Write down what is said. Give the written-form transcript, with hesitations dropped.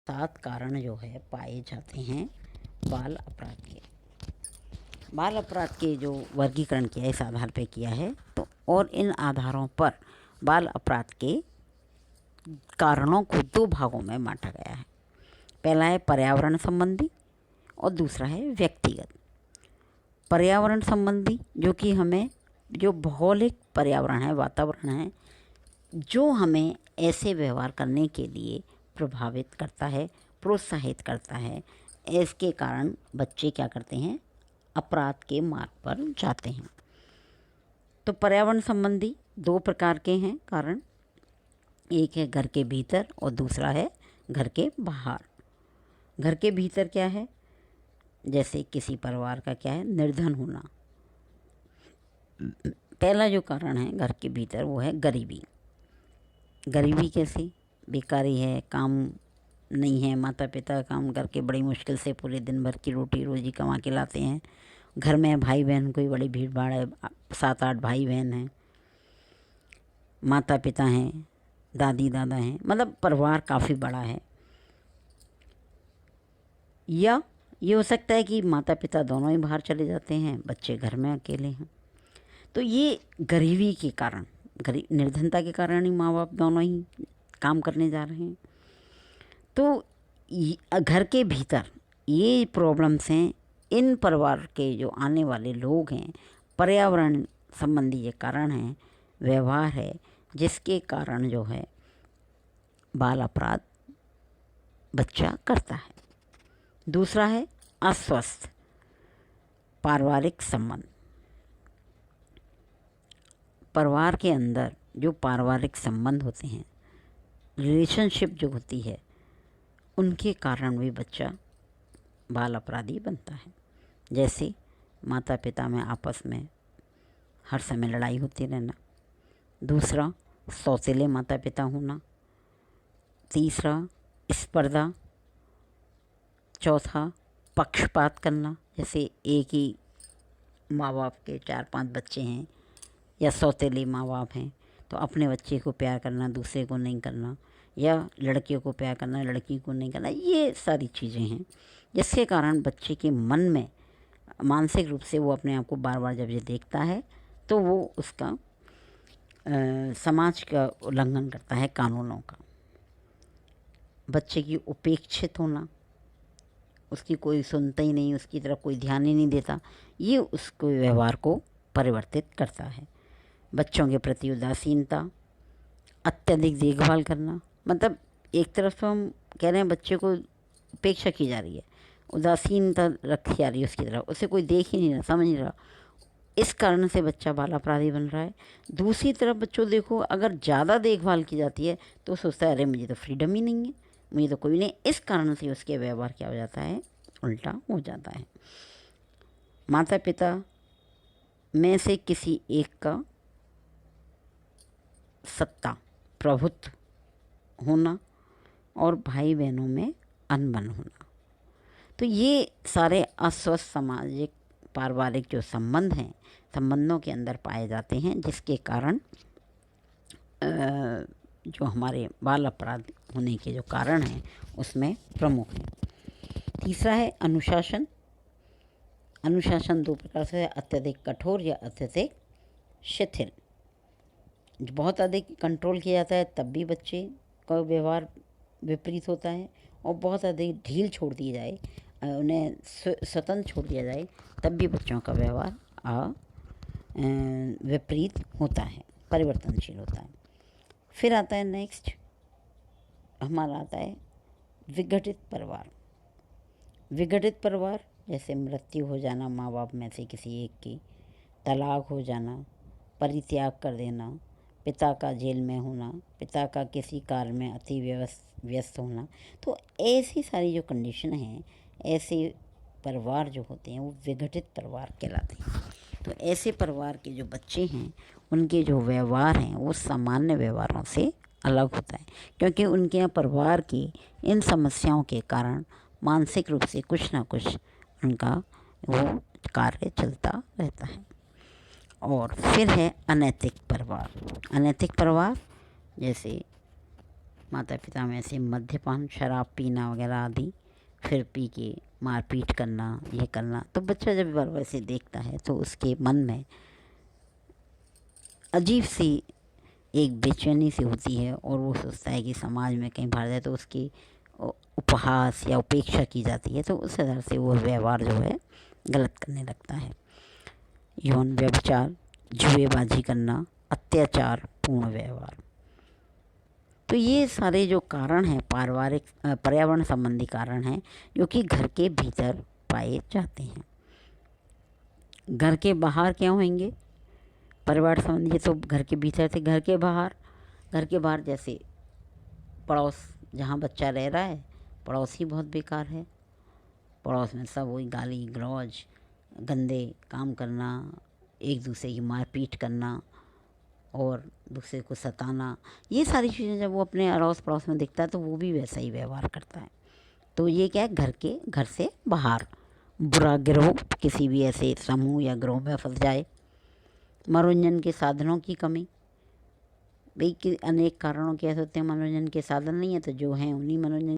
7 कारण जो है पाए जाते हैं बाल अपराध के। बाल अपराध के जो वर्गीकरण किया है इस आधार पे किया है तो और इन आधारों पर बाल अपराध के कारणों को 2 भागों में बांटा गया है। पहला है पर्यावरण संबंधी और दूसरा है व्यक्तिगत। पर्यावरण संबंधी जो कि हमें जो भौगोलिक पर्यावरण है, वातावरण है, जो हमें ऐसे व्यवहार करने के लिए प्रभावित करता है, प्रोत्साहित करता है, इसके कारण बच्चे क्या करते हैं, अपराध के मार्ग पर जाते हैं। तो पर्यावरण संबंधी 2 प्रकार के हैं कारण, एक है घर के भीतर और दूसरा है घर के बाहर। घर के भीतर क्या है, जैसे किसी परिवार का क्या है, निर्धन होना। पहला जो कारण है घर के भीतर वो है गरीबी। गरीबी कैसी, बेकारी है, काम नहीं है, माता पिता काम करके बड़ी मुश्किल से पूरे दिन भर की रोटी रोजी कमा के लाते हैं। घर में भाई बहन कोई बड़ी भीड़ भाड़ है, 7-8 भाई बहन हैं, माता पिता हैं, दादी दादा हैं, मतलब परिवार काफ़ी बड़ा है। या ये हो सकता है कि माता पिता दोनों ही बाहर चले जाते हैं, बच्चे घर में अकेले हैं। तो ये गरीबी के कारण, निर्धनता के कारण ही माँ बाप दोनों ही काम करने जा रहे हैं। तो घर के भीतर ये प्रॉब्लम्स हैं, इन परिवार के जो आने वाले लोग हैं, पर्यावरण संबंधी ये कारण हैं, व्यवहार है, जिसके कारण जो है बाल अपराध बच्चा करता है। दूसरा है अस्वस्थ पारिवारिक संबंध। परिवार के अंदर जो पारिवारिक संबंध होते हैं, रिलेशनशिप जो होती है, उनके कारण भी बच्चा बाल अपराधी बनता है। जैसे माता पिता में आपस में हर समय लड़ाई होती रहना, दूसरा सौतेले माता पिता होना, तीसरा स्पर्धा, चौथा पक्षपात करना, जैसे एक ही माँ बाप के 4-5 बच्चे हैं या सौतेले माँ बाप हैं तो अपने बच्चे को प्यार करना, दूसरे को नहीं करना, या लड़कियों को प्यार करना, लड़की को नहीं करना, ये सारी चीज़ें हैं जिसके कारण बच्चे के मन में मानसिक रूप से वो अपने आप को बार बार जब ये देखता है तो वो उसका समाज का उल्लंघन करता है, कानूनों का। बच्चे की उपेक्षित होना, उसकी कोई सुनता ही नहीं, उसकी तरफ कोई ध्यान ही नहीं देता, ये उसको व्यवहार को परिवर्तित करता है। बच्चों के प्रति उदासीनता, अत्यधिक देखभाल करना, मतलब एक तरफ तो हम कह रहे हैं बच्चे को उपेक्षा की जा रही है, उदासीनता रखी जा रही है उसकी तरफ, उसे कोई देख ही नहीं रहा, समझ नहीं रहा, इस कारण से बच्चा बाल अपराधी बन रहा है। दूसरी तरफ बच्चों देखो, अगर ज़्यादा देखभाल की जाती है तो सोचता है अरे मुझे तो फ्रीडम ही नहीं है, मुझे तो कोई नहीं, इस कारण से उसके व्यवहार क्या हो जाता है, उल्टा हो जाता है। माता पिता में से किसी एक का सत्ता, प्रभुत्व होना और भाई बहनों में अनबन होना, तो ये सारे अस्वस्थ सामाजिक पारिवारिक जो संबंध हैं, संबंधों के अंदर पाए जाते हैं, जिसके कारण जो हमारे बाल अपराध होने के जो कारण हैं उसमें प्रमुख हैं। तीसरा है अनुशासन। अनुशासन 2 प्रकार से है, अत्यधिक कठोर या अत्यधिक शिथिल। बहुत अधिक कंट्रोल किया जाता है तब भी बच्चे का व्यवहार विपरीत होता है, और बहुत अधिक ढील छोड़ दी जाए, उन्हें स्वतंत्र छोड़ दिया जाए, तब भी बच्चों का व्यवहार विपरीत होता है, परिवर्तनशील होता है। फिर आता है नेक्स्ट, हमारा आता है विघटित परिवार। विघटित परिवार जैसे मृत्यु हो जाना माँ बाप में से किसी एक की, तलाक हो जाना, परित्याग कर देना, पिता का जेल में होना, पिता का किसी कार्य में अति व्यस्त होना, तो ऐसी सारी जो कंडीशन हैं, ऐसे परिवार जो होते हैं वो विघटित परिवार कहलाते हैं। तो ऐसे परिवार के जो बच्चे हैं उनके जो व्यवहार हैं वो सामान्य व्यवहारों से अलग होता है, क्योंकि उनके यहाँ परिवार की इन समस्याओं के कारण मानसिक रूप से कुछ ना कुछ उनका वो कार्य चलता रहता है। और फिर है अनैतिक परिवार। अनैतिक परिवार जैसे माता पिता में से मद्यपान, शराब पीना वगैरह आदि, फिर पी के मारपीट करना, ये करना, तो बच्चा जब बार वैसे देखता है तो उसके मन में अजीब सी एक बेचैनी सी होती है और वो सोचता है कि समाज में कहीं बाहर जाए तो उसकी उपहास या उपेक्षा की जाती है, तो उस तरह से वो व्यवहार जो है गलत करने लगता है। यौन व्यभिचार, जुएबाजी करना, अत्याचार पूर्ण व्यवहार, तो ये सारे जो कारण हैं पारिवारिक पर्यावरण संबंधी कारण हैं जो कि घर के भीतर पाए जाते हैं। घर के बाहर क्या होंगे परिवार संबंधी, तो घर के भीतर थे। घर के बाहर जैसे पड़ोस, जहाँ बच्चा रह रहा है पड़ोस ही बहुत बेकार है। पड़ोस में सब वही गाली गलौज, गंदे काम करना, एक दूसरे की मारपीट करना और दूसरे को सताना, ये सारी चीज़ें जब वो अपने अड़ोस पड़ोस में दिखता है तो वो भी वैसा ही व्यवहार करता है। तो ये क्या है, घर से बाहर बुरा गिरोह किसी भी ऐसे समूह या गिरोह में फंस जाए। मनोरंजन के साधनों की कमी, भाई कि अनेक कारणों के ऐसे होते हैं मनोरंजन के साधन नहीं है, तो जो हैं उन्हीं मनोरंजन